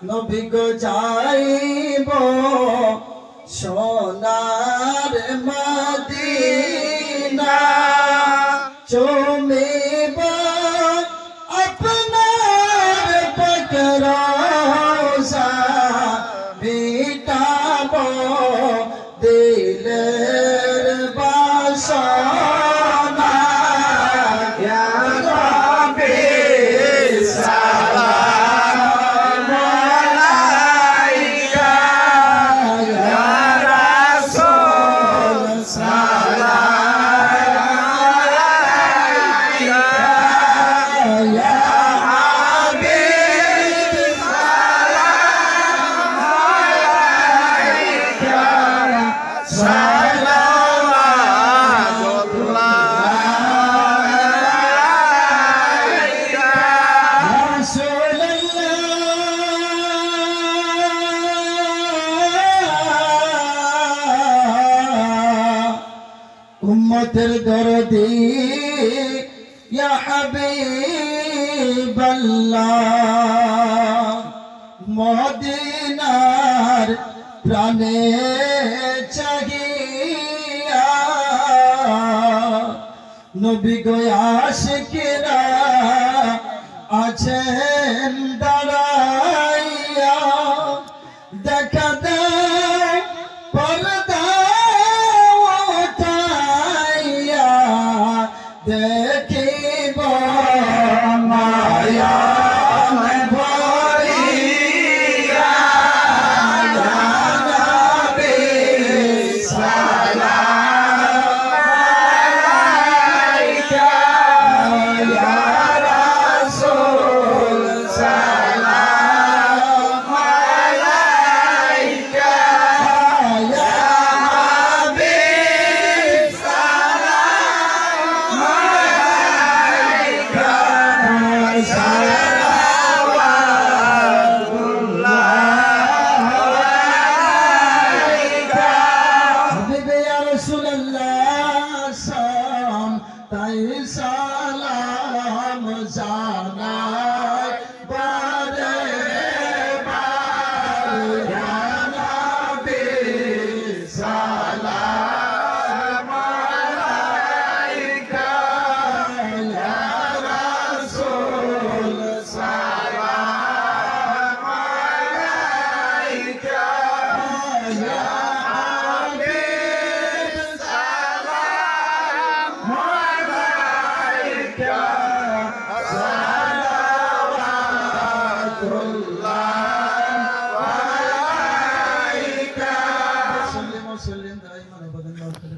নবী গো যাইব সোনার মদিনা চুমিব আপনার পাক রওজা মিটাব দিলের বাসনা ইয়া রাব্বি সালাম আলাইকা ইয়া রাসূল সালাম আলাইকা ইয়া হাবিব সালাম আলাইকা উম্মতের দরদি ইয়া হাবিবাল্লাহ মদিনার প্রাণে চাহিয়া নবী গো আশিকরা আছেন দাঁড়া